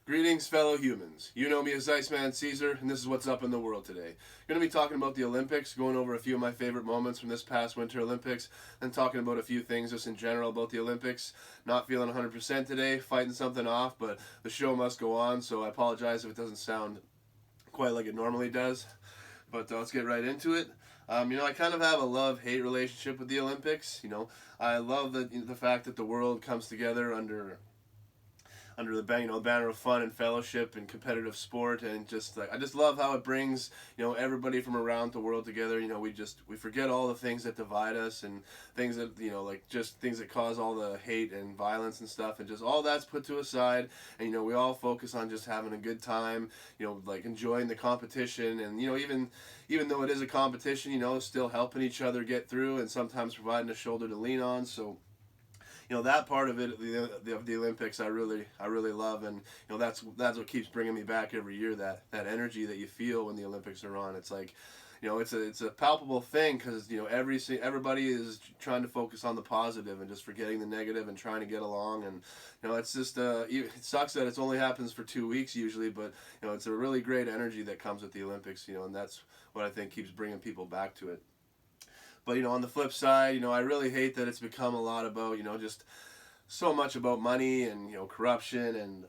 Greetings, fellow humans. You know me as Iceman Caesar, and this is what's up in the world today. Going to be talking about the Olympics, going over a few of my favorite moments from this past Winter Olympics, and talking about a few things just in general about the Olympics. Not feeling 100% today, fighting something off, but the show must go on, so I apologize if it doesn't sound quite like it normally does. But let's get right into it. I kind of have a love-hate relationship with the Olympics. I love the fact that the world comes together under the banner of fun and fellowship and competitive sport, and just like I just love how it brings everybody from around the world together. We forget all the things that divide us, and things that like just things that cause all the hate and violence and stuff, and just all that's put to a side, and we all focus on just having a good time, like enjoying the competition, and even though it is a competition, still helping each other get through, and sometimes providing a shoulder to lean on. So that part of it, the Olympics, I really love, and that's what keeps bringing me back every year. That energy that you feel when the Olympics are on, it's like, it's a palpable thing, because everybody is trying to focus on the positive and just forgetting the negative and trying to get along, and it's just it sucks that it only happens for 2 weeks usually, but it's a really great energy that comes with the Olympics, and that's what I think keeps bringing people back to it. But on the flip side, I really hate that it's become a lot about just so much about money and corruption, and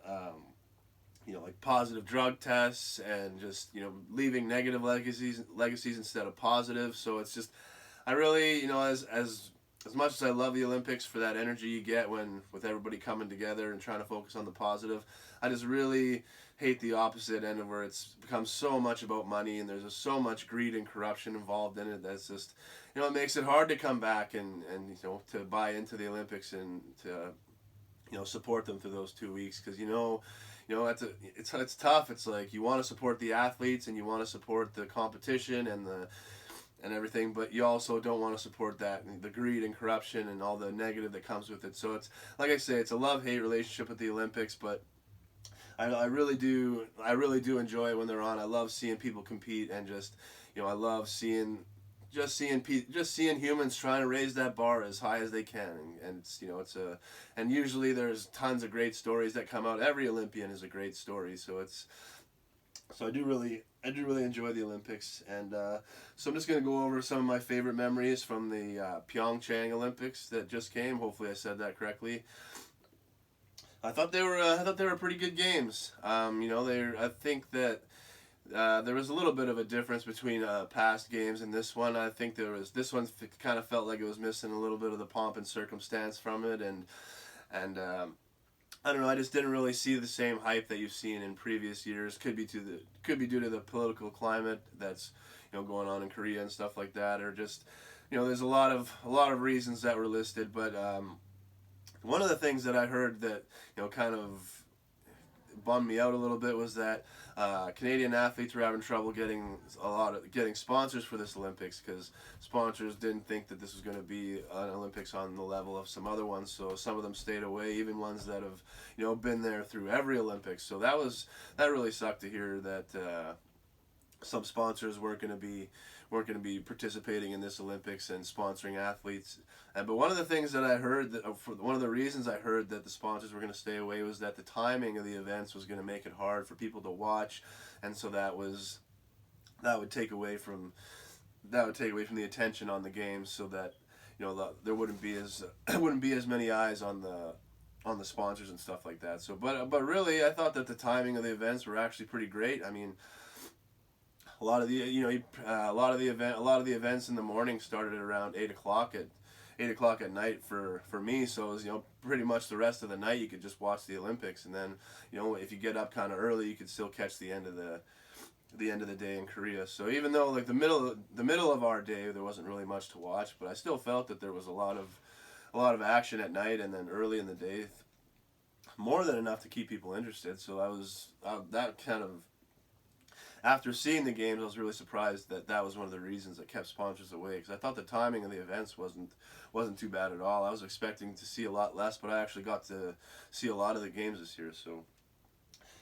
like positive drug tests, and just leaving negative legacies instead of positive. So it's just, I really, as much as I love the Olympics for that energy you get when with everybody coming together and trying to focus on the positive, I just really hate the opposite end of where it's become so much about money, and there's just so much greed and corruption involved in it. That's just, it makes it hard to come back, and to buy into the Olympics, and to support them through those 2 weeks, because it's tough. It's like you want to support the athletes, and you want to support the competition and everything, but you also don't want to support the greed and corruption and all the negative that comes with it. So it's, like I say, it's a love-hate relationship with the Olympics, but I really do enjoy it when they're on. I love seeing people compete, and just I love seeing humans trying to raise that bar as high as they can, and and usually there's tons of great stories that come out. Every Olympian is a great story, so I do really enjoy the Olympics, and so I'm just gonna go over some of my favorite memories from the Pyeongchang Olympics that just came. Hopefully, I said that correctly. I thought they were pretty good games. I think that there was a little bit of a difference between past games and this one. I think this one kind of felt like it was missing a little bit of the pomp and circumstance from it, and I don't know. I just didn't really see the same hype that you've seen in previous years. Could be due to the political climate that's going on in Korea and stuff like that, or just there's a lot of reasons that were listed. But one of the things that I heard that kind of bummed me out a little bit was that Canadian athletes were having trouble getting sponsors for this Olympics, because sponsors didn't think that this was going to be an Olympics on the level of some other ones. So some of them stayed away, even ones that have been there through every Olympics. So that really sucked to hear that some sponsors weren't going to be participating in this Olympics and sponsoring athletes. But one of the things that I heard one of the reasons I heard that the sponsors were going to stay away was that the timing of the events was going to make it hard for people to watch, and so that would take away from the attention on the games, so that there wouldn't be as wouldn't be as many eyes on the sponsors and stuff like that. So, but really, I thought that the timing of the events were actually pretty great. I mean, a lot of the events in the morning started at around 8 o'clock at night for me. So it was pretty much the rest of the night you could just watch the Olympics, and then if you get up kind of early, you could still catch the end of the day in Korea. So even though like the middle of our day there wasn't really much to watch, but I still felt that there was a lot of action at night, and then early in the day, more than enough to keep people interested. So that kind of, after seeing the games, I was really surprised that was one of the reasons that kept sponsors away, because I thought the timing of the events wasn't too bad at all. I was expecting to see a lot less, but I actually got to see a lot of the games this year. So,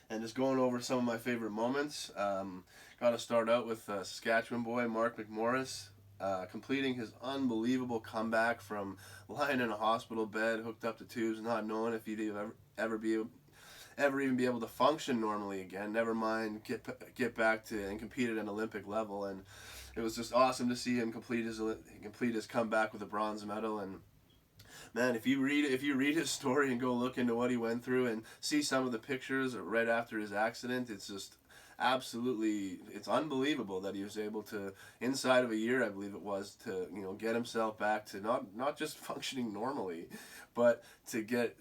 and just going over some of my favorite moments, got to start out with Saskatchewan boy Mark McMorris. Completing his unbelievable comeback from lying in a hospital bed, hooked up to tubes, not knowing if he'd ever be ever even be able to function normally again. Never mind get back to and compete at an Olympic level. And it was just awesome to see him complete his comeback with a bronze medal. And man, if you read his story and go look into what he went through and see some of the pictures right after his accident, it's just absolutely, it's unbelievable that he was able to, inside of a year I believe it was, to get himself back to not just functioning normally, but to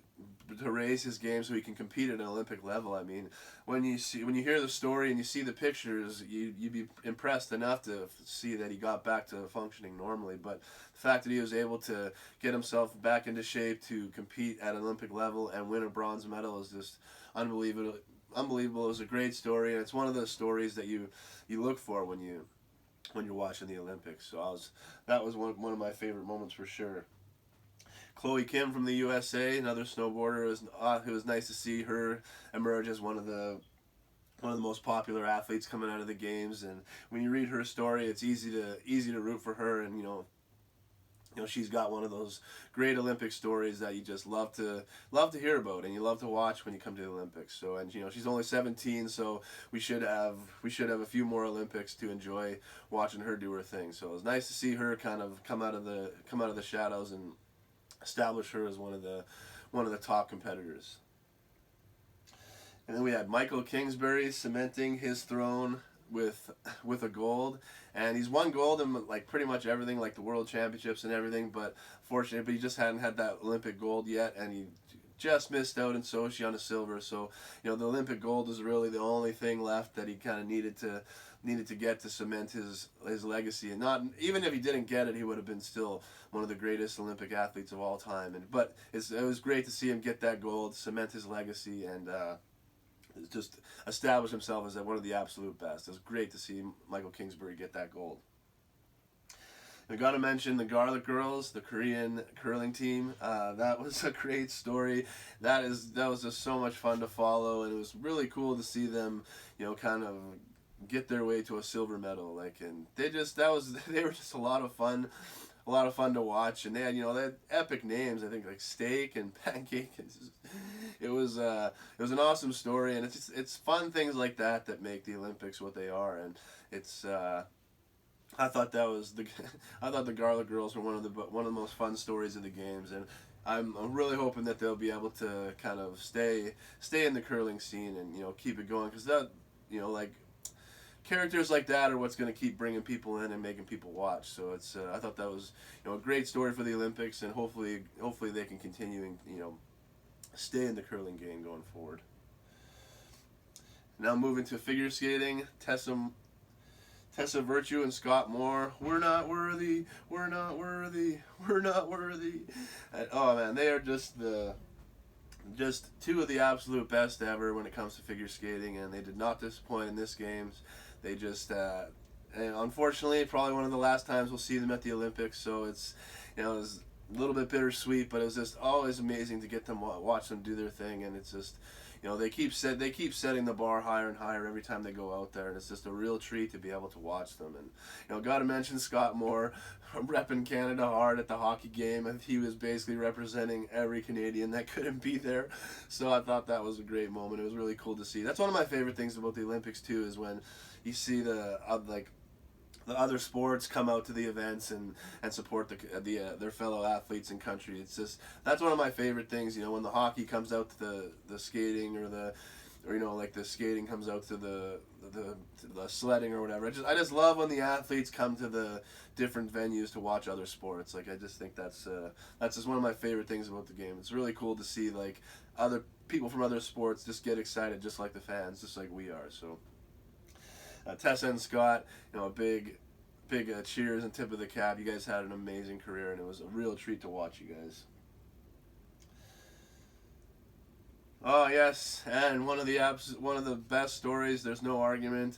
raise his game so he can compete at an Olympic level. I mean, when you hear the story and you see the pictures, you'd be impressed enough to see that he got back to functioning normally. But the fact that he was able to get himself back into shape to compete at an Olympic level and win a bronze medal is just unbelievable. Unbelievable. It was a great story, and it's one of those stories that you look for when you're watching the Olympics. So that was one of my favorite moments for sure. Chloe Kim from the USA, another snowboarder. It was nice to see her emerge as one of the most popular athletes coming out of the games. And when you read her story, it's easy to root for her. And she's got one of those great Olympic stories that you just love to hear about and you love to watch when you come to the Olympics. So, and she's only 17, so we should have a few more Olympics to enjoy watching her do her thing. So it was nice to see her kind of come out of the shadows and establish her as one of the top competitors. And then we had Michael Kingsbury cementing his throne with a gold, and he's won gold in like pretty much everything, like the World Championships and everything, but fortunately he just hadn't had that Olympic gold yet, and he just missed out in Sochi on a silver. So the Olympic gold is really the only thing left that he kind of needed to get to cement his legacy. And not even if he didn't get it, he would have been still one of the greatest Olympic athletes of all time. But it was great to see him get that gold, cement his legacy, and just establish himself as one of the absolute best. It was great to see Michael Kingsbury get that gold. I got to mention the Garlic Girls, the Korean curling team. That was a great story. That was just so much fun to follow, and it was really cool to see them, kind of get their way to a silver medal. And they were just a lot of fun. A lot of fun to watch, and they had epic names. I think like Steak and Pancake. It was an awesome story, and it's fun things like that make the Olympics what they are. And it's I thought the Garlic Girls were one of the most fun stories of the games, and I'm really hoping that they'll be able to kind of stay in the curling scene and keep it going, because that like characters like that are what's going to keep bringing people in and making people watch. So it's I thought that was a great story for the Olympics, and hopefully they can continue and stay in the curling game going forward. Now moving to figure skating, Tessa Virtue and Scott Moore. We're not worthy. We're not worthy. We're not worthy. And, oh man, they are just two of the absolute best ever when it comes to figure skating, and they did not disappoint in this games. They just, and unfortunately, probably one of the last times we'll see them at the Olympics. So it's, it was a little bit bittersweet, but it was just always amazing to get them watch them do their thing, and it's just, they keep setting the bar higher and higher every time they go out there, and it's just a real treat to be able to watch them. And got to mention Scott Moore, repping Canada hard at the hockey game, and he was basically representing every Canadian that couldn't be there. So I thought that was a great moment. It was really cool to see. That's one of my favorite things about the Olympics too, is when you see the other sports come out to the events and support their fellow athletes and country. It's just, that's one of my favorite things. When the hockey comes out to the skating, or like the skating comes out to the sledding or whatever. I just love when the athletes come to the different venues to watch other sports. I just think that's just one of my favorite things about the game. It's really cool to see other people from other sports just get excited, just like the fans, just like we are. So Tessa and Scott, a big cheers and tip of the cap. You guys had an amazing career, and it was a real treat to watch you guys. Oh yes, and one of the best stories. There's no argument.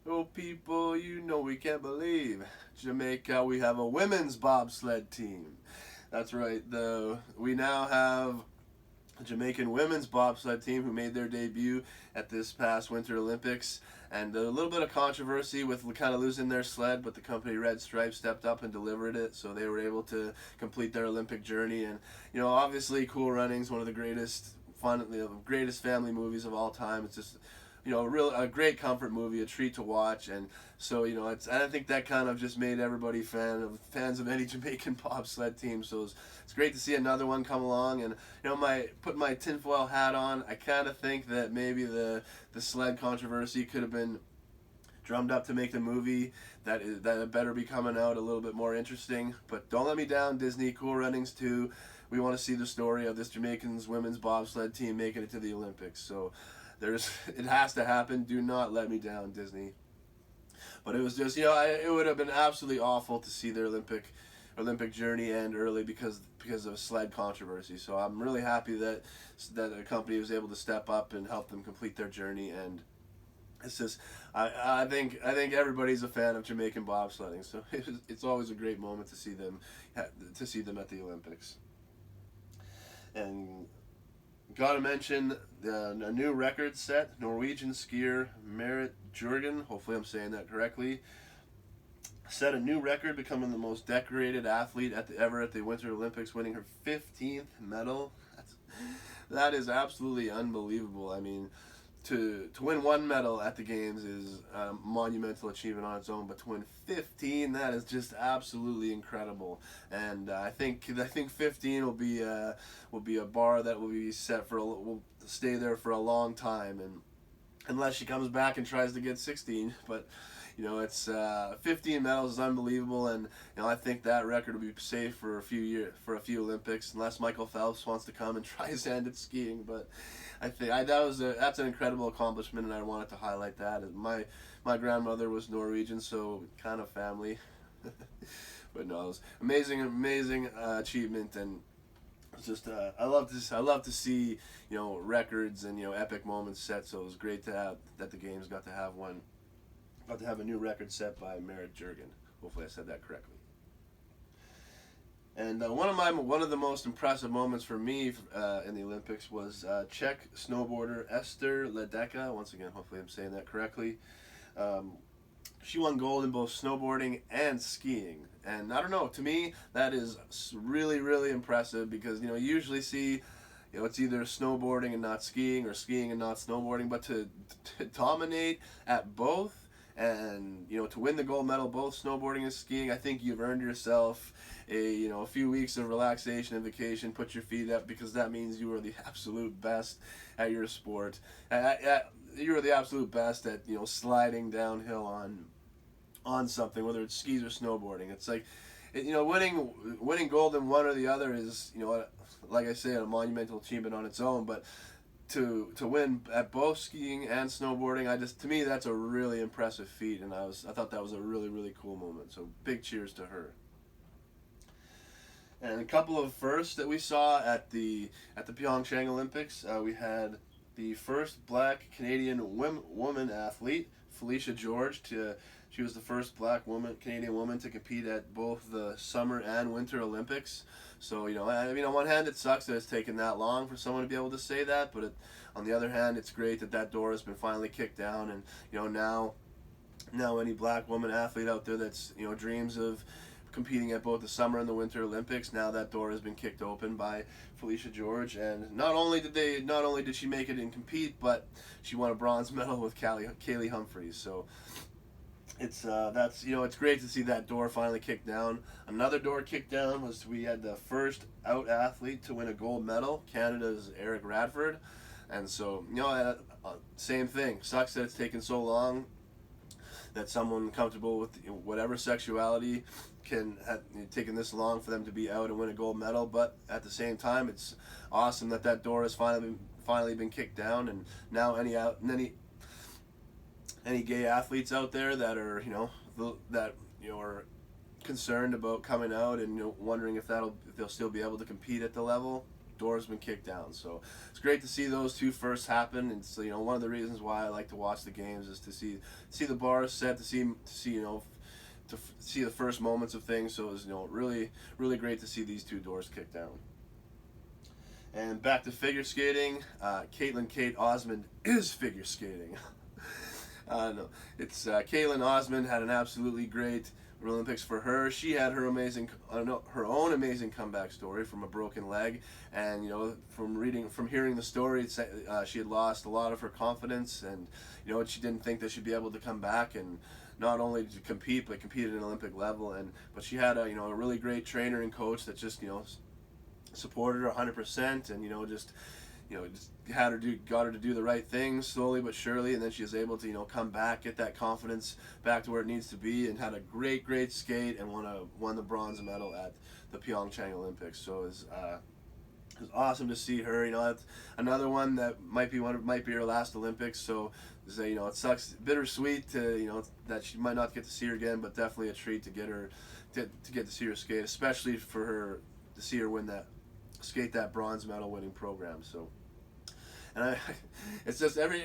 Oh people, we can't believe Jamaica. We have a women's bobsled team. That's right. We now have a Jamaican women's bobsled team who made their debut at this past Winter Olympics. And a little bit of controversy with kind of losing their sled, but the company Red Stripe stepped up and delivered it, so they were able to complete their Olympic journey. And obviously, Cool Runnings, one of the greatest fun, the greatest family movies of all time. It's just, a great comfort movie, a treat to watch. And so, I think that kind of just made everybody fans of any Jamaican bobsled team. So it's great to see another one come along. And put my tinfoil hat on, I kind of think that maybe the sled controversy could have been drummed up to make the movie that better be coming out a little bit more interesting. But don't let me down, Disney. Cool Runnings 2. We want to see the story of this Jamaican's women's bobsled team making it to the Olympics. So it has to happen. Do not let me down, Disney. But it was just, it would have been absolutely awful to see their Olympic journey end early because of sled controversy. So I'm really happy that the company was able to step up and help them complete their journey. And it's just, I think everybody's a fan of Jamaican bobsledding. So it's always a great moment to see them at the Olympics. And gotta mention a new record set. Norwegian skier Marit Bjørgen, hopefully I'm saying that correctly, set a new record, becoming the most decorated athlete ever at the Winter Olympics, winning her 15th medal. That is absolutely unbelievable. I mean, to win one medal at the games is a monumental achievement on its own, but to win 15, that is just absolutely incredible. And I think 15 will be a bar that will be set will stay there for a long time, and unless she comes back and tries to get 16. But it's 15 medals is unbelievable, and I think that record will be safe for a few Olympics, unless Michael Phelps wants to come and try his hand at skiing. But I think that's an incredible accomplishment, and I wanted to highlight that. My grandmother was Norwegian, so kind of family. But no, it was amazing achievement, and it's just I love to see records and epic moments set. So it was great to have that the games got to have a new record set by Marit Bjørgen. Hopefully I said that correctly. And one of the most impressive moments for me in the Olympics was Czech snowboarder Ester Ledecká. Once again, hopefully I'm saying that correctly. She won gold in both snowboarding and skiing. And I don't know, to me that is really, really impressive, because you usually see it's either snowboarding and not skiing, or skiing and not snowboarding, but to dominate at both, and to win the gold medal both snowboarding and skiing, I think you've earned yourself a few weeks of relaxation and vacation. Put your feet up, because that means you are the absolute best at your sport. You are the absolute best at sliding downhill on something, whether it's skis or snowboarding. It's like winning gold in one or the other is like I say, a monumental achievement on its own. But to win at both skiing and snowboarding, to me that's a really impressive feat, and I thought that was a really, really cool moment. So big cheers to her. And a couple of firsts that we saw at the Pyeongchang Olympics. We had the first Black Canadian woman athlete, Felicia George. She was the first Black Canadian woman to compete at both the Summer and Winter Olympics. So on one hand, it sucks that it's taken that long for someone to be able to say that, but on the other hand, it's great that door has been finally kicked down, and now any Black woman athlete out there that's dreams of competing at both the Summer and the Winter Olympics, now that door has been kicked open by Felicia George. And not only did she make it and compete, but she won a bronze medal with Kaylee Humphries. So it's great to see that door finally kicked down. Another door kicked down was we had the first out athlete to win a gold medal, Canada's Eric Radford. And so same thing, sucks that it's taken so long, that someone comfortable with whatever sexuality can have taken this long for them to be out and win a gold medal. But at the same time, it's awesome that door has finally been kicked down, and now any gay athletes out there that are are concerned about coming out and wondering if they'll still be able to compete at the level, door's been kicked down. So it's great to see those two first happen. And so one of the reasons why I like to watch the games is to see the bar set, to see the first moments of things. So it was really, really great to see these two doors kicked down. And back to figure skating. Caitlin Kate Osmond is figure skating. No, it's Caitlin Osmond had an absolutely great Olympics for her. She had her her own amazing comeback story from a broken leg, and from hearing the story, she had lost a lot of her confidence, and she didn't think that she'd be able to come back and not only to compete but compete at an Olympic level. But she had a really great trainer and coach that just supported her 100%, and just got her to do the right things slowly but surely, and then she was able to come back, get that confidence back to where it needs to be, and had a great skate and won the bronze medal at the Pyeongchang Olympics. So it was awesome to see her. That's another one that might be her last Olympics. So it sucks, bittersweet to that she might not get to see her again, but definitely a treat to get to see her skate, especially for her to see her skate that bronze medal winning program. So. And it's just every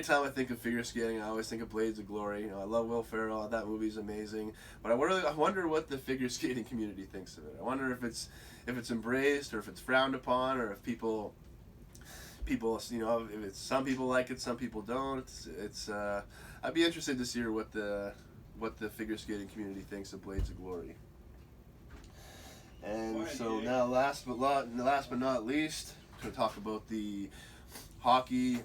time I think of figure skating, I always think of Blades of Glory. I love Will Ferrell. That movie's amazing. But I wonder what the figure skating community thinks of it. I wonder if it's embraced or if it's frowned upon, or if people if it's some people like it, some people don't. I'd be interested to see what the figure skating community thinks of Blades of Glory. And so now, last but not least, to talk about the hockey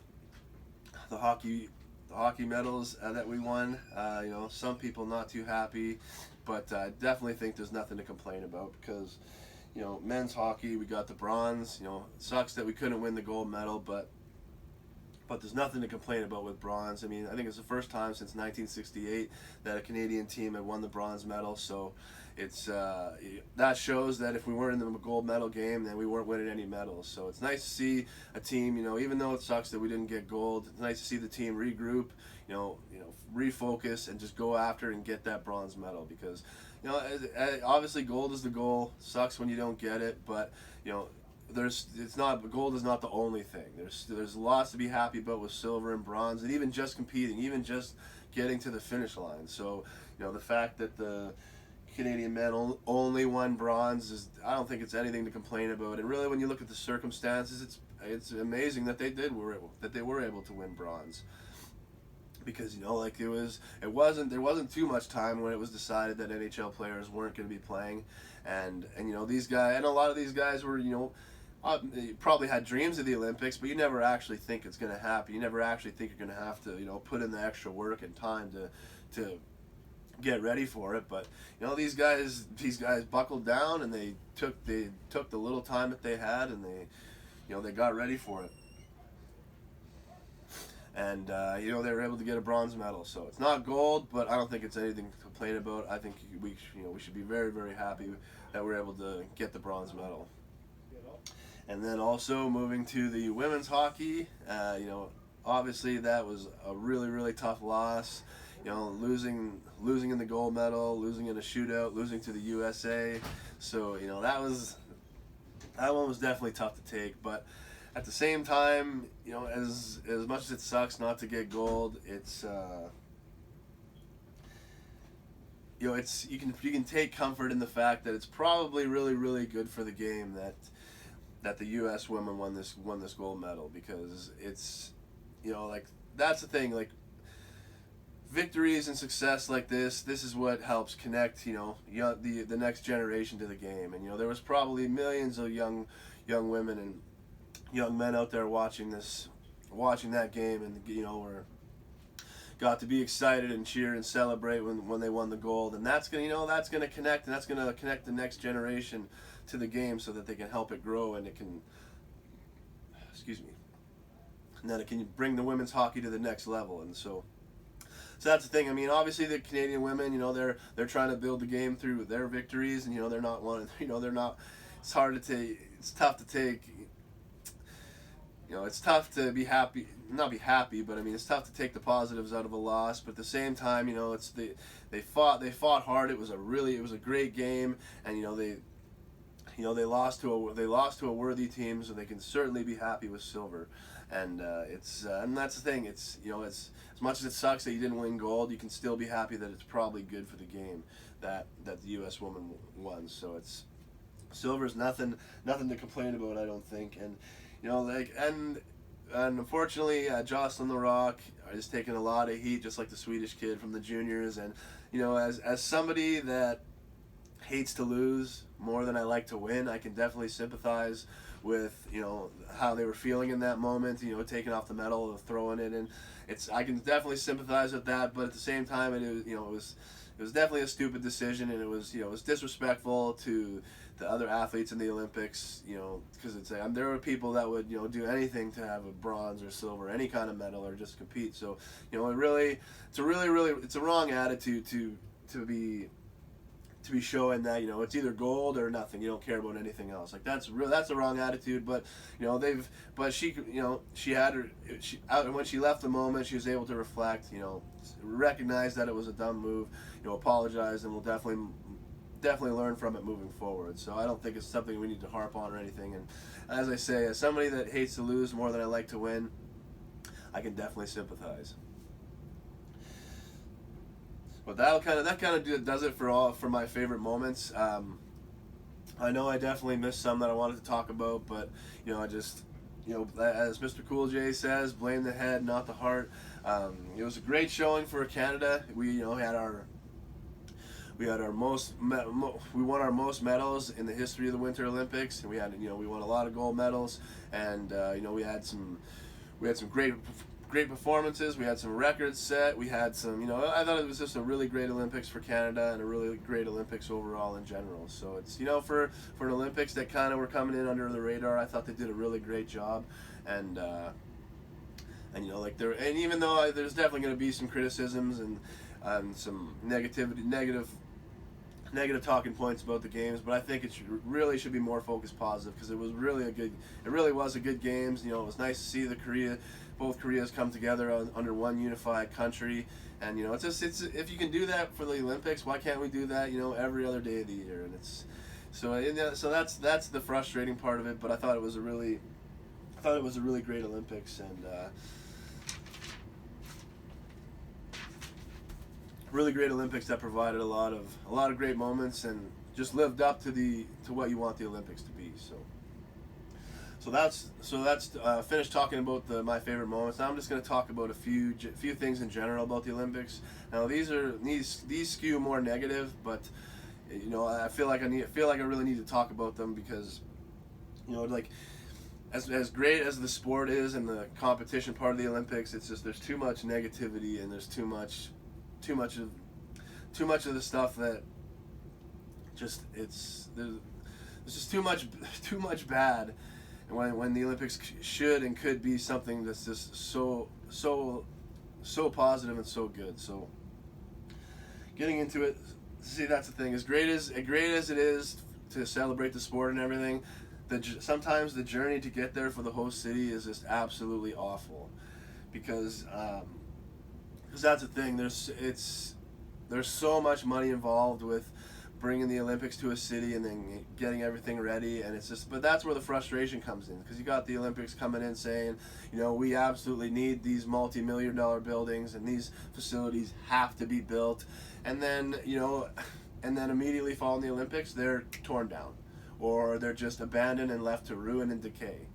medals that we won. Some people not too happy, but I definitely think there's nothing to complain about, because men's hockey, we got the bronze. It sucks that we couldn't win the gold medal, but there's nothing to complain about with bronze. I think it's the first time since 1968 that a Canadian team had won the bronze medal. So it's that shows that if we weren't in the gold medal game, then we weren't winning any medals. So it's nice to see a team, even though it sucks that we didn't get gold, it's nice to see the team regroup, refocus, and just go after and get that bronze medal, because obviously gold is the goal. Sucks when you don't get it, but gold is not the only thing. There's lots to be happy about with silver and bronze, and even just competing, even just getting to the finish line. So the fact that the Canadian men only won bronze I don't think it's anything to complain about. And really, when you look at the circumstances, it's amazing that they were able to win bronze, because there wasn't too much time when it was decided that NHL players weren't going to be playing, and these guys, and a lot of these guys were you probably had dreams of the Olympics, but you never actually think it's going to happen. You never actually think you're going to have to put in the extra work and time to get ready for it. But these guys buckled down, and they took the little time that they had, and they got ready for it. And they were able to get a bronze medal. So it's not gold, but I don't think it's anything to complain about. I think we should be very, very happy that we're able to get the bronze medal. And then also moving to the women's hockey, obviously that was a really, really tough loss. Losing in the gold medal, losing in a shootout, losing to the USA. So that one was definitely tough to take. But at the same time, as much as it sucks not to get gold, it's you can take comfort in the fact that it's probably really, really good for the game that the U.S. women won this gold medal, because it's that's the thing, victories and success like this is what helps connect the next generation to the game. And there was probably millions of young women and young men out there watching that game, and got to be excited and cheer and celebrate when they won the gold. And that's gonna connect, and that's gonna connect the next generation to the game, so that they can help it grow, and it can and that it can bring the women's hockey to the next level. And so that's the thing. Obviously the Canadian women, they're trying to build the game through their victories, and they're not one. They're not. It's hard to take. It's tough to take. It's tough to be happy, not be happy, but it's tough to take the positives out of a loss. But at the same time, they fought hard. It was a great game, and they lost to a worthy team, so they can certainly be happy with silver. And and that's the thing. It's it's as much as it sucks that you didn't win gold, you can still be happy that it's probably good for the game that the U.S. woman won. So silver's nothing to complain about, I don't think. And and unfortunately, Jocelyn The Rock is taking a lot of heat, just like the Swedish kid from the juniors. And as somebody that hates to lose more than I like to win, I can definitely sympathize with how they were feeling in that moment. Taking off the medal, throwing it in. I can definitely sympathize with that, but at the same time, it was definitely a stupid decision, and it was disrespectful to the other athletes in the Olympics. Because there were people that would do anything to have a bronze or silver, any kind of medal, or just compete. So it's a wrong attitude to be showing that it's either gold or nothing. You don't care about anything else. Like that's the wrong attitude. But she had when she left the moment, she was able to reflect. Recognize that it was a dumb move. Apologize, and we'll definitely learn from it moving forward. So I don't think it's something we need to harp on or anything. And as I say, as somebody that hates to lose more than I like to win, I can definitely sympathize. But that kind of does it for my favorite moments. I know I definitely missed some that I wanted to talk about, but as Mr. Cool J says, blame the head, not the heart. It was a great showing for Canada. We won our most medals in the history of the Winter Olympics, and we won a lot of gold medals, and we had some great performances. We had some records set. We had some, I thought it was just a really great Olympics for Canada and a really great Olympics overall in general. So it's, for an Olympics that kind of were coming in under the radar, I thought they did a really great job. And even though there's definitely going to be some criticisms and some negative talking points about the games, but I think it really should be more focused positive, because it really was a good games. It was nice to see both Koreas come together under one unified country, and it's if you can do that for the Olympics, why can't we do that every other day of the year? And so that's the frustrating part of it. But I thought it was a really great Olympics, and really great Olympics that provided a lot of great moments and just lived up to what you want the Olympics to be. So that's finished talking about my favorite moments. Now I'm just going to talk about a few things in general about the Olympics. Now these skew more negative, but I feel like I really need to talk about them, because as great as the sport is and the competition part of the Olympics, it's just there's too much negativity, and there's too much of the stuff that there's just too much bad. And when the Olympics should and could be something that's just so positive and so good. So getting into it, see, that's the thing. As great as it is to celebrate the sport and everything, sometimes the journey to get there for the host city is just absolutely awful, because that's the thing. There's so much money involved with bringing the Olympics to a city and then getting everything ready, and but that's where the frustration comes in, because you got the Olympics coming in saying, we absolutely need these multi-million-dollar buildings, and these facilities have to be built, and then immediately following the Olympics, they're torn down, or they're just abandoned and left to ruin and decay.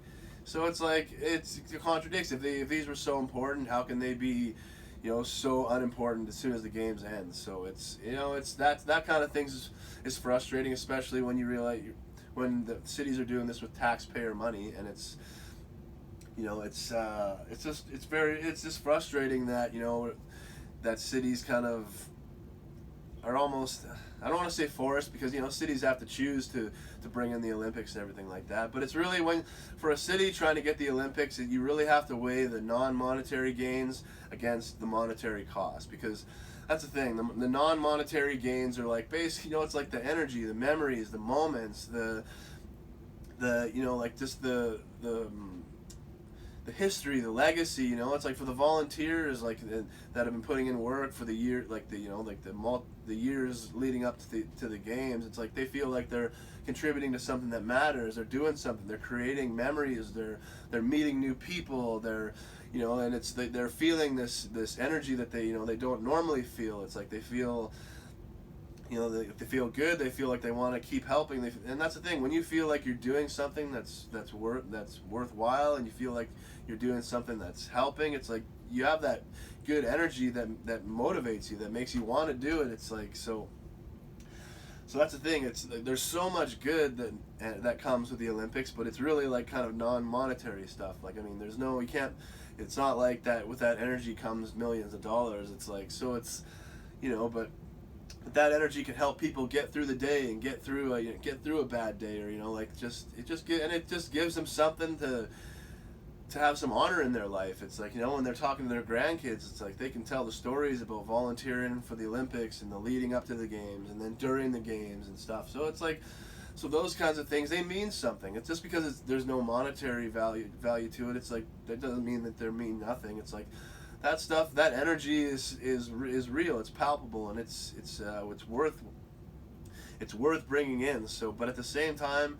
So it's like, it contradicts. If these were so important, how can they be so unimportant as soon as the games end? So it's that kind of things is frustrating, especially when you realize when the cities are doing this with taxpayer money, and it's just frustrating that that cities kind of are almost, I don't want to say forced, because cities have to choose to bring in the Olympics and everything like that, but it's really, when for a city trying to get the Olympics, you really have to weigh the non-monetary gains against the monetary cost, because that's the thing, the non-monetary gains are like basically, it's like the energy, the memories, the moments, the like just the history, the legacy. It's like for the volunteers that have been putting in work for the year, the years leading up to the games. It's like they feel like they're contributing to something that matters. They're doing something. They're creating memories. They're meeting new people. They're and they're feeling this energy that they don't normally feel. It's like they feel if they feel good, they feel like they want to keep helping. And that's the thing. When you feel like you're doing something that's worthwhile, and you feel like you're doing something that's helping, it's like you have that good energy that motivates you, that makes you want to do it. It's like so. So that's the thing. It's like, there's so much good that comes with the Olympics, but it's really like kind of non-monetary stuff. Like, I mean, there's no, you can't. It's not like that. With that energy comes millions of dollars. It's like, so it's, but that energy can help people get through the day and get through a bad day, or it just gives them something to have some honor in their life. It's like, when they're talking to their grandkids, it's like they can tell the stories about volunteering for the Olympics and the leading up to the games and then during the games and stuff. So it's like, so those kinds of things, they mean something. It's just because there's no monetary value to it. It's like, that doesn't mean that they mean nothing. It's like, that stuff, that energy is real. It's palpable, and it's worth bringing in. So, but at the same time,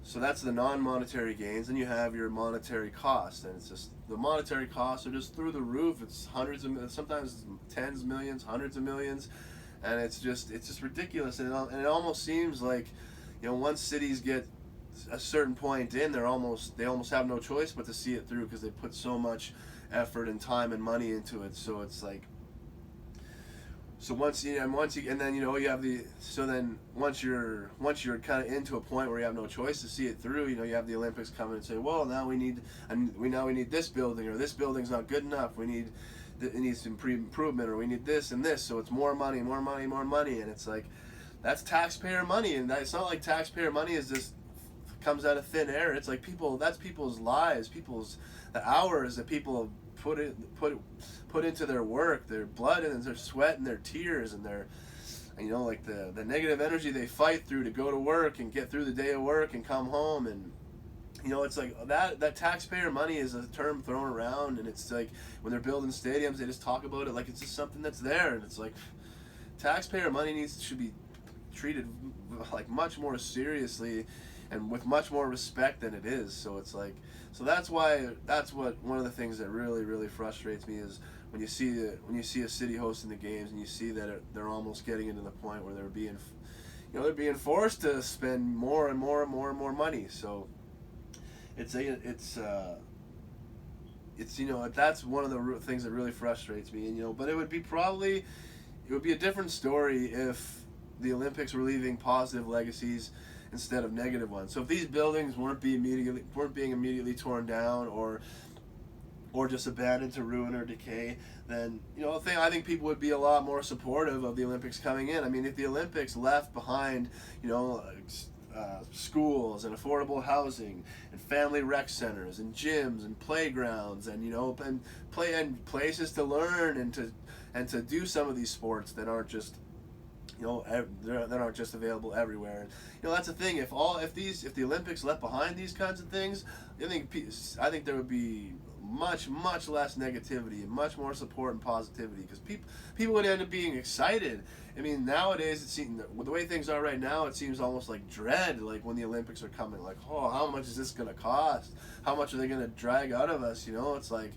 so that's the non-monetary gains. Then you have your monetary costs, and it's just the monetary costs are just through the roof. It's hundreds of millions, sometimes tens of millions, hundreds of millions, and it's just ridiculous. And it almost seems like, once cities get a certain point in, they almost have no choice but to see it through, because they put so much effort and time and money into it. So it's like, once you have once you're kind of into a point where you have no choice to see it through, you have the Olympics come in and say, well, now we need this building, or this building's not good enough, it needs some improvement, or we need this and this. So it's more money, and it's like, that's taxpayer money, and it's not like taxpayer money is just comes out of thin air. It's like that's people's lives, the hours that people put into their work, their blood and their sweat and their tears and their, like the negative energy they fight through to go to work and get through the day of work and come home. And it's like that taxpayer money is a term thrown around, and it's like when they're building stadiums, they just talk about it like it's just something that's there. And it's like, taxpayer money should be treated like much more seriously and with much more respect than it is. So it's like, so that's what one of the things that really, really frustrates me is when you see a city hosting the games, and you see that they're almost getting into the point where they're being forced to spend more and more and more and more money. So that's one of the things that really frustrates me. And but it would be a different story if the Olympics were leaving positive legacies instead of negative ones. So if these buildings weren't being immediately torn down or just abandoned to ruin or decay, then I think people would be a lot more supportive of the Olympics coming in. I mean, if the Olympics left behind, schools and affordable housing and family rec centers and gyms and playgrounds and and places to learn and to do some of these sports that aren't just that aren't just available everywhere. That's the thing. If the Olympics left behind these kinds of things, I think there would be much less negativity and much more support and positivity, because people would end up being excited. I mean, nowadays the way things are right now, it seems almost like dread. Like when the Olympics are coming, like, oh, how much is this going to cost? How much are they going to drag out of us? It's like,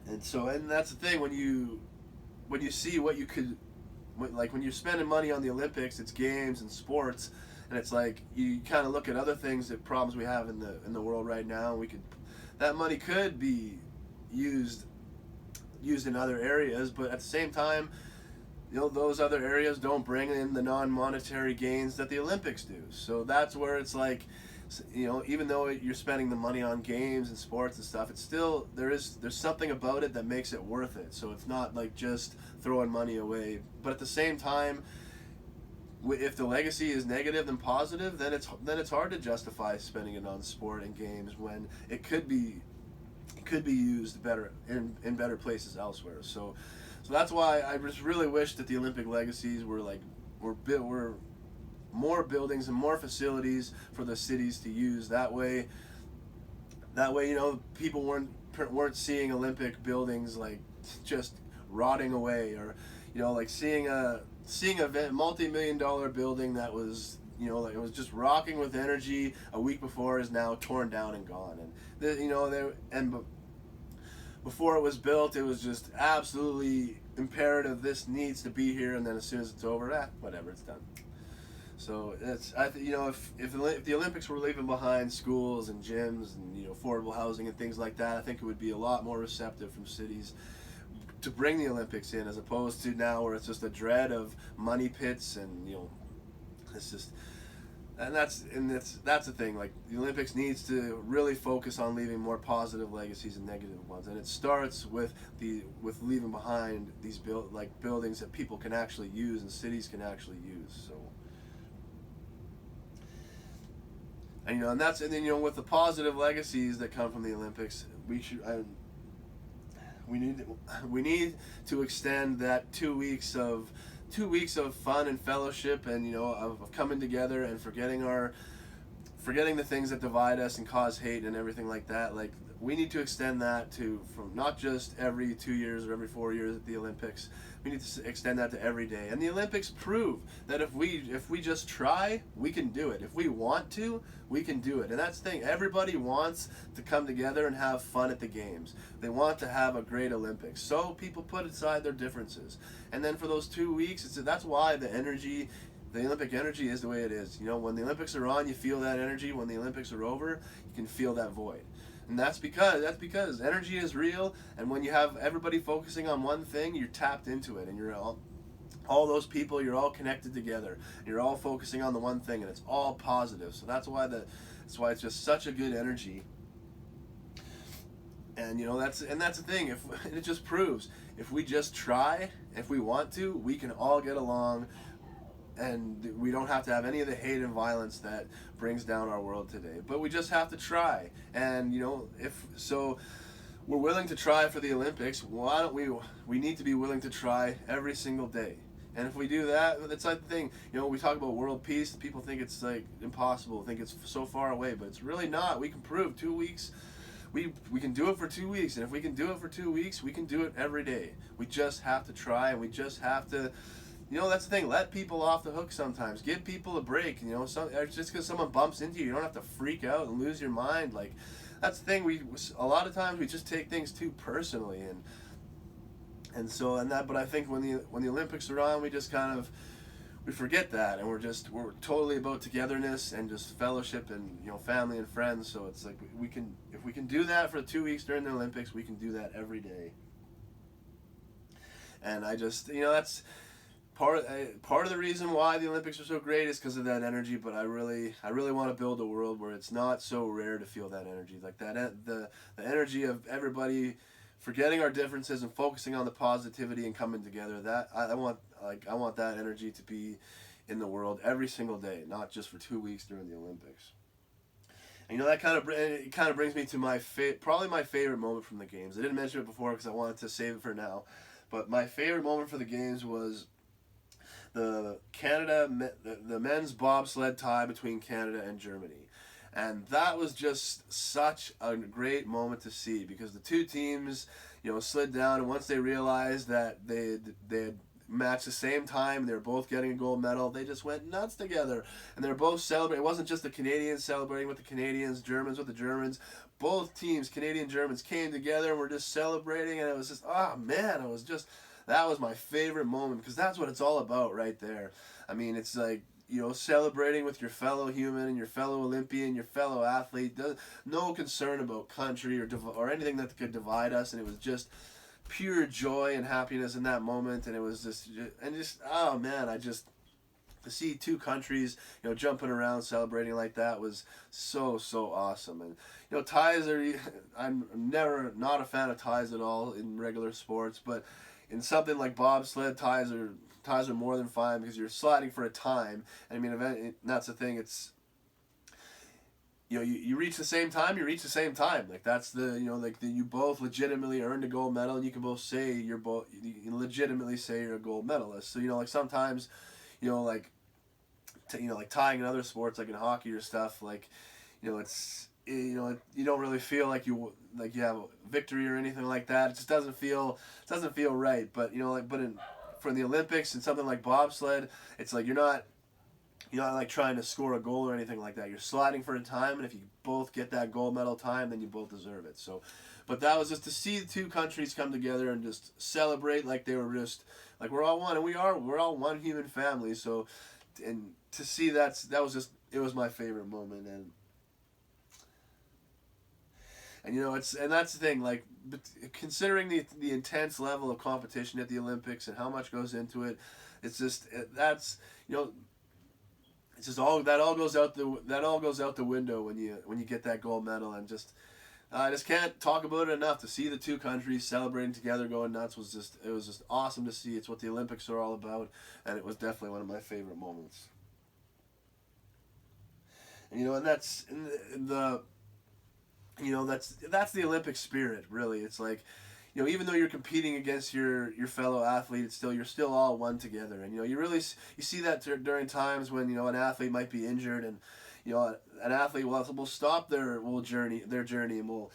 and that's the thing when you see what you could. Like when you're spending money on the Olympics, it's games and sports, and it's like you kind of look at other things, that problems we have in the world right now. That money could be used in other areas, but at the same time, those other areas don't bring in the non-monetary gains that the Olympics do. So that's where it's like, even though you're spending the money on games and sports and stuff, it's still there's something about it that makes it worth it. So it's not like just throwing money away. But at the same time, if the legacy is negative than positive, then it's hard to justify spending it on sport and games when it could be used better in better places elsewhere. So that's why I just really wish that the Olympic legacies were more buildings and more facilities for the cities to use. That way, people weren't seeing Olympic buildings like just rotting away, or like seeing a multi-million-dollar building that was like it was just rocking with energy a week before is now torn down and gone. And before it was built, it was just absolutely imperative. This needs to be here, and then as soon as it's over, whatever, it's done. So it's if the Olympics were leaving behind schools and gyms and affordable housing and things like that, I think it would be a lot more receptive from cities to bring the Olympics in, as opposed to now where it's just a dread of money pits and it's just. And that's the thing. Like, the Olympics needs to really focus on leaving more positive legacies and negative ones, and it starts with leaving behind these buildings that people can actually use and cities can actually use. So, and then with the positive legacies that come from the Olympics, we need to extend that 2 weeks of fun and fellowship and of coming together and forgetting the things that divide us and cause hate and everything like that. Like, we need to extend that from not just every 2 years or every 4 years at the Olympics. We need to extend that to every day. And the Olympics prove that if we just try, we can do it. If we want to, we can do it. And that's the thing. Everybody wants to come together and have fun at the games. They want to have a great Olympics. So people put aside their differences. And then for those 2 weeks, that's why the Olympic energy is the way it is. When the Olympics are on, you feel that energy. When the Olympics are over, you can feel that void. And that's because energy is real, and when you have everybody focusing on one thing, you're tapped into it, and you're all those people, you're all connected together. You're all focusing on the one thing, and it's all positive. So that's why it's just such a good energy. And that's the thing. It just proves, if we just try, if we want to, we can all get along. And we don't have to have any of the hate and violence that brings down our world today. But we just have to try. And, if we're willing to try for the Olympics, why don't we need to be willing to try every single day. And if we do that, it's like the thing, we talk about world peace, people think it's like impossible, think it's so far away, but it's really not. We can prove 2 weeks. We can do it for 2 weeks, and if we can do it for 2 weeks, we can do it every day. We just have to try, and we just have to. That's the thing. Let people off the hook sometimes. Give people a break. Just because someone bumps into you don't have to freak out and lose your mind. Like, that's the thing. A lot of times we just take things too personally, but I think when the Olympics are on, we just kind of we forget that, and we're totally about togetherness and just fellowship and family and friends. So it's like if we can do that for 2 weeks during the Olympics, we can do that every day. And I just that's. Part of the reason why the Olympics are so great is because of that energy, but I really want to build a world where it's not so rare to feel that energy, like that the energy of everybody forgetting our differences and focusing on the positivity and coming together. That I want that energy to be in the world every single day, not just for 2 weeks during the Olympics. And that kind of brings me to probably my favorite moment from the games. I didn't mention it before because I wanted to save it for now, but my favorite moment for the games was the men's bobsled tie between Canada and Germany. And that was just such a great moment to see, because the two teams, slid down, and once they realized that they had matched the same time, they were both getting a gold medal, they just went nuts together. And they were both celebrating. It wasn't just the Canadians celebrating with the Canadians, Germans with the Germans. Both teams, Canadian, Germans, came together and were just celebrating, and it was just, that was my favorite moment, because that's what it's all about right there. I mean, it's like, celebrating with your fellow human and your fellow Olympian, your fellow athlete. No concern about country or anything that could divide us. And it was just pure joy and happiness in that moment. And it was to see two countries, jumping around, celebrating like that was so, so awesome. And, ties I'm never not a fan of ties at all in regular sports, but in something like bobsled, ties are more than fine, because you're sliding for a time. And I mean, that's the thing. It's you reach the same time. You reach the same time. Like, that's you both legitimately earned a gold medal, and you can both say you legitimately say you're a gold medalist. So like sometimes, like tying in other sports, like in hockey or stuff, like it's. You don't really feel like you have a victory or anything like that. It just doesn't feel right. But for the Olympics and something like bobsled, it's like you're not you're not like trying to score a goal or anything like that. You're sliding for a time, and if you both get that gold medal time, then you both deserve it. So, but that was just to see the two countries come together and just celebrate like they were just like we're all one, and we're all one human family. So, and to see that was just it was my favorite moment, and you know and that's the thing like. But considering the intense level of competition at the Olympics and how much goes into it, it's just that's you know it's just all that all goes out the window when you get that gold medal. And just I just can't talk about it enough. To see the two countries celebrating together, going nuts, was just awesome to see. It's what the Olympics are all about, and it was definitely one of my favorite moments. And and that's the that's the Olympic spirit, really. It's like, even though you're competing against your fellow athlete, you're still all one together. And you see that during times when an athlete might be injured, and an athlete will stop their journey, and will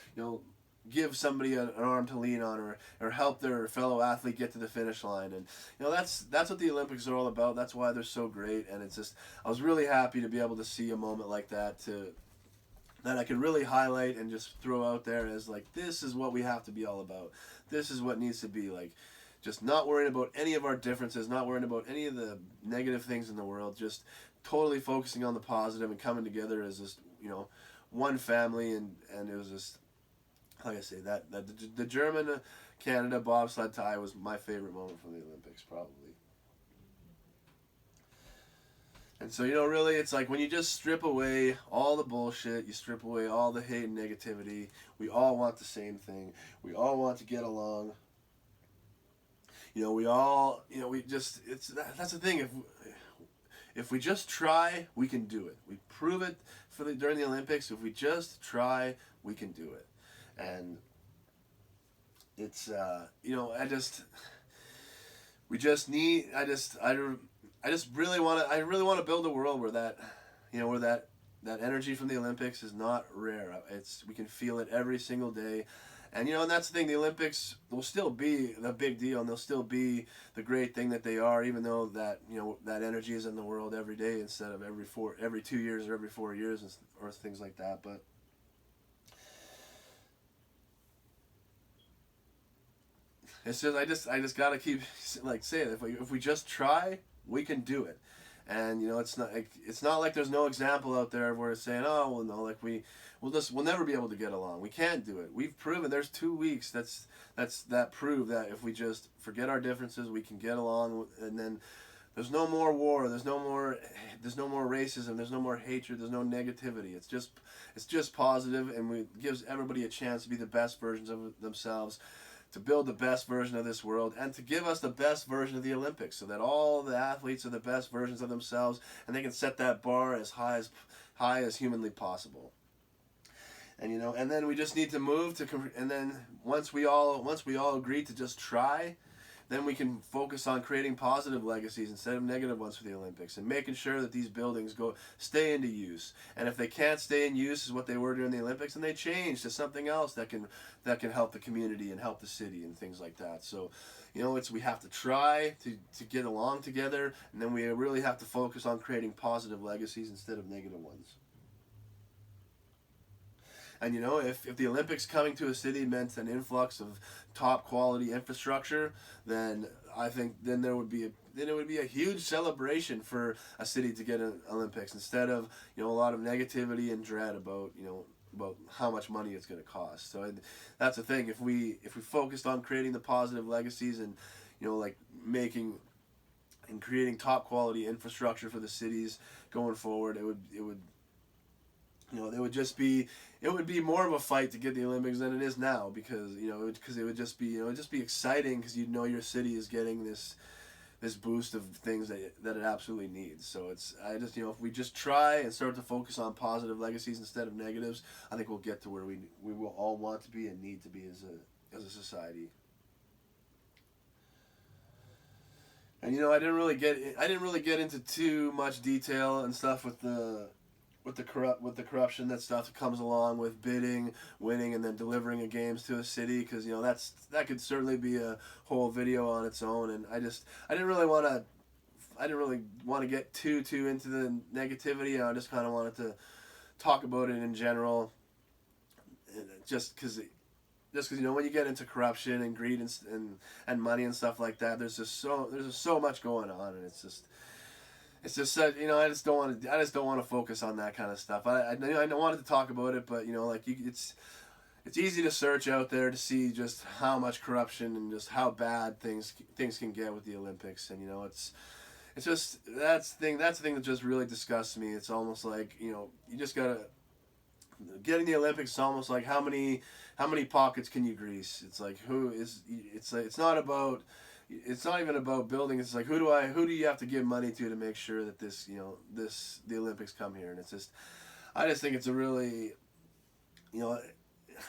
give somebody an arm to lean on, or help their fellow athlete get to the finish line. And that's what the Olympics are all about. That's why they're so great. And it's just I was really happy to be able to see a moment like that I could really highlight and just throw out there as like, this is what we have to be all about. This is what needs to be like, just not worrying about any of our differences, not worrying about any of the negative things in the world, just totally focusing on the positive and coming together as just, one family. And it was just, like I say, that the German Canada bobsled tie was my favorite moment from the Olympics, probably. And so, really, it's like when you just strip away all the bullshit, you strip away all the hate and negativity, we all want the same thing. We all want to get along. We all, that's the thing. If we just try, we can do it. We prove it during the Olympics. If we just try, we can do it. And it's, we just need, I just really want to. I really want to build a world where that energy from the Olympics is not rare. We can feel it every single day, and that's the thing. The Olympics will still be the big deal, and they'll still be the great thing that they are, even though that energy is in the world every day instead of every 2 years or every 4 years or things like that. But it's just I just gotta keep like saying it. If we just try, we can do it. And it's not like there's no example out there where it's saying, oh well, no, like we'll never be able to get along. We can't do it. We've proven there's 2 weeks that prove that if we just forget our differences, we can get along. And then there's no more war. There's no more racism. There's no more hatred. There's no negativity. It's just positive, and it gives everybody a chance to be the best versions of themselves, to build the best version of this world, and to give us the best version of the Olympics, so that all the athletes are the best versions of themselves, and they can set that bar as high as humanly possible. And then we just need to move and then once we all agree to just try, then we can focus on creating positive legacies instead of negative ones for the Olympics, and making sure that these buildings stay into use. And if they can't stay in use as what they were during the Olympics, then they change to something else that can help the community and help the city and things like that. So, we have to try to get along together, and then we really have to focus on creating positive legacies instead of negative ones. And if the Olympics coming to a city meant an influx of top quality infrastructure, then I think then it would be a huge celebration for a city to get an Olympics, instead of a lot of negativity and dread about about how much money it's going to cost. So that's the thing. If we focused on creating the positive legacies, and like making and creating top quality infrastructure for the cities going forward, it would it would be more of a fight to get the Olympics than it is now, because it would just be exciting, because your city is getting this boost of things that it absolutely needs. So if we just try and start to focus on positive legacies instead of negatives, I think we'll get to where we will all want to be and need to be as a society. And I didn't really get into too much detail and stuff with the corruption that stuff comes along with bidding, winning, and then delivering a games to a city, because that could certainly be a whole video on its own. And I didn't really want to want to get too into the negativity. I just kind of wanted to talk about it in general, just because when you get into corruption and greed and money and stuff like that, there's just so much going on, and it's just that I just don't want to focus on that kind of stuff. I wanted to talk about it, but it's easy to search out there to see just how much corruption and just how bad things can get with the Olympics, and it's just that's the thing that just really disgusts me. It's almost like you just gotta getting the Olympics is almost like how many pockets can you grease? It's like it's not even about building. It's like who do you have to give money to make sure that the Olympics come here? And I just think it's a really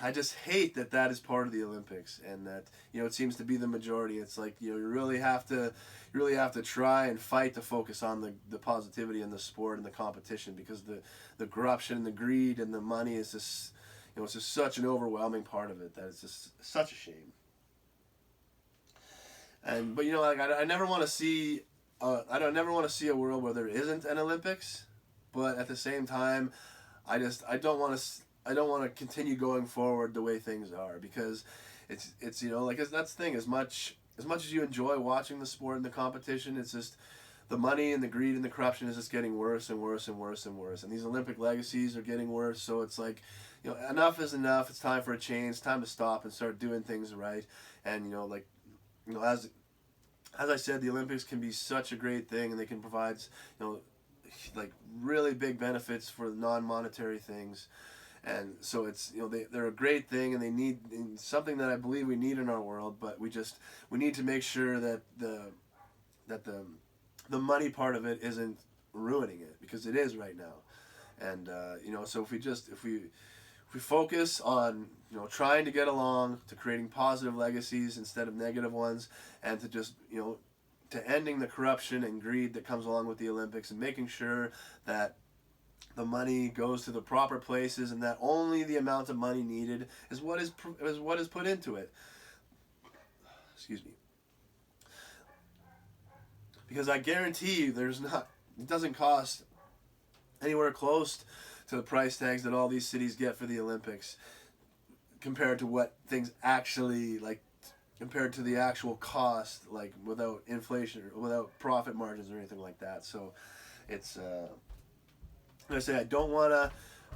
I just hate that is part of the Olympics, and that it seems to be the majority. It's like you really have to try and fight to focus on the positivity in the sport and the competition, because the corruption and the greed and the money is just it's just such an overwhelming part of it that it's just such a shame. But I never want to see I don't never want to see a world where there isn't an Olympics, but at the same time I don't want to continue going forward the way things are, because it's that's the thing. As much as you enjoy watching the sport and the competition, it's just the money and the greed and the corruption is just getting worse and worse and worse and worse, and these Olympic legacies are getting worse. So it's like enough is enough. It's time for a change. It's time to stop and start doing things right. And as I said, the Olympics can be such a great thing, and they can provide really big benefits for non-monetary things. And so it's they're a great thing, and they need something that I believe we need in our world. But we need to make sure that the money part of it isn't ruining it, because it is right now. And so if we focus on trying to get along, to creating positive legacies instead of negative ones, and to just to ending the corruption and greed that comes along with the Olympics, and making sure that the money goes to the proper places, and that only the amount of money needed is what is put into it. Excuse me. Because I guarantee you, it doesn't cost anywhere close to the price tags that all these cities get for the Olympics, compared to what things actually compared to the actual cost, without inflation or without profit margins or anything like that. So it's I say I don't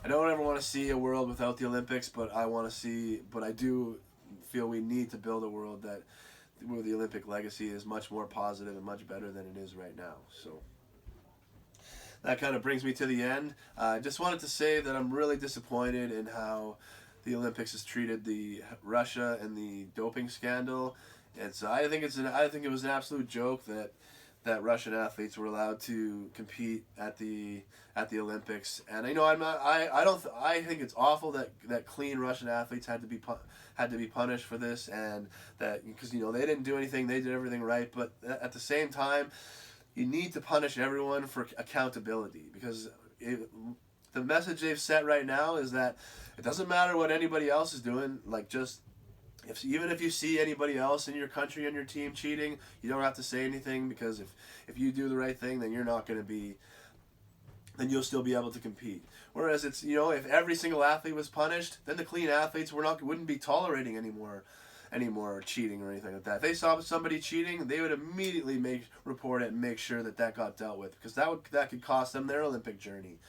ever want to see a world without the Olympics, but I do feel we need to build a world where the Olympic legacy is much more positive and much better than it is right now. So that kind of brings me to the end. I just wanted to say that I'm really disappointed in how the Olympics has treated the Russia and the doping scandal. I think it was an absolute joke that Russian athletes were allowed to compete at the Olympics. And I think it's awful that clean Russian athletes had to be punished for this, and that because they didn't do anything, they did everything right. But at the same time, you need to punish everyone for accountability, because the message they've set right now is that it doesn't matter what anybody else is doing. Even if you see anybody else in your country and your team cheating, you don't have to say anything, because if you do the right thing, then then you'll still be able to compete. Whereas if every single athlete was punished, then the clean athletes wouldn't be tolerating anymore cheating or anything like that. If they saw somebody cheating, they would immediately report it and make sure that got dealt with, because that could cost them their Olympic journey.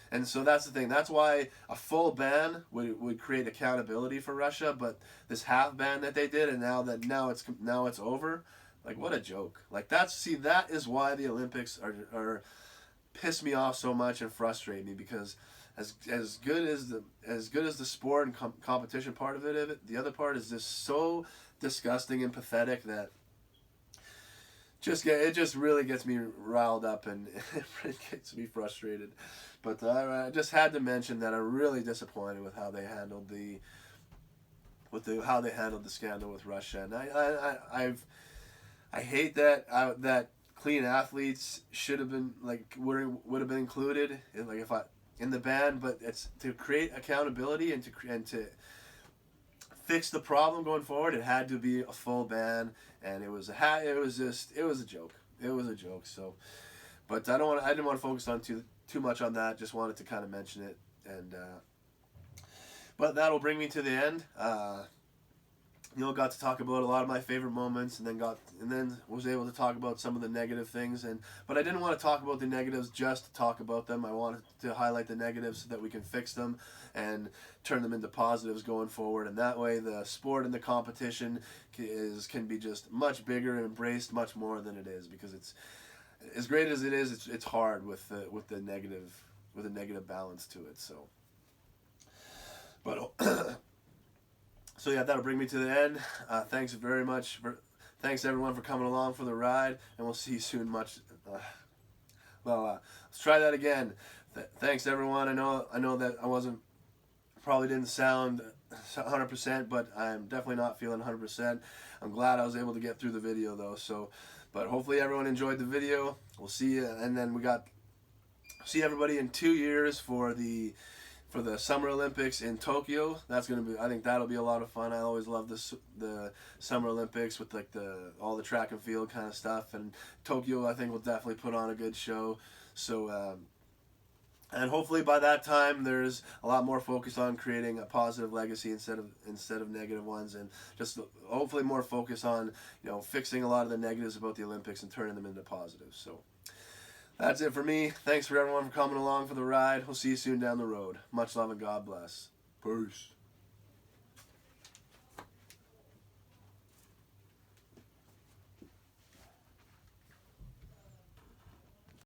And so that's the thing. That's why a full ban would create accountability for Russia. But this half ban that they did, and now it's over. What a joke! That is why the Olympics are piss me off so much and frustrate me, because as good as the sport and competition part of it, the other part is just so disgusting and pathetic that it just really gets me riled up, and it gets me frustrated. But I just had to mention that I'm really disappointed with how they handled the scandal with Russia, and I hate that clean athletes should have been would have been included in the ban, but it's to create accountability and to fix the problem going forward. It had to be a full ban, and it was a joke. It was a joke. So, but I didn't want to focus on too much on that. Just wanted to kind of mention it, and but that'll bring me to the end. Got to talk about a lot of my favorite moments, and then was able to talk about some of the negative things. But I didn't want to talk about the negatives just to talk about them. I wanted to highlight the negatives so that we can fix them and turn them into positives going forward. And that way, the sport and the competition can be just much bigger and embraced much more than it is, because it's as great as it is. It's hard with the negative balance to it. So, but. So yeah, that'll bring me to the end. Thanks very much. Thanks everyone for coming along for the ride, and we'll see you soon. Let's try that again. Thanks everyone. I know that probably didn't sound 100%, but I'm definitely not feeling 100%. I'm glad I was able to get through the video though. So, but hopefully everyone enjoyed the video. We'll see you, and then see everybody in 2 years for the Summer Olympics in Tokyo. I think that'll be a lot of fun. I always love the Summer Olympics with like all the track and field kind of stuff, and Tokyo I think will definitely put on a good show. So and hopefully by that time there's a lot more focus on creating a positive legacy instead of negative ones, and just hopefully more focus on fixing a lot of the negatives about the Olympics and turning them into positives. So that's it for me. Thanks for everyone for coming along for the ride. We'll see you soon down the road. Much love and God bless. Peace.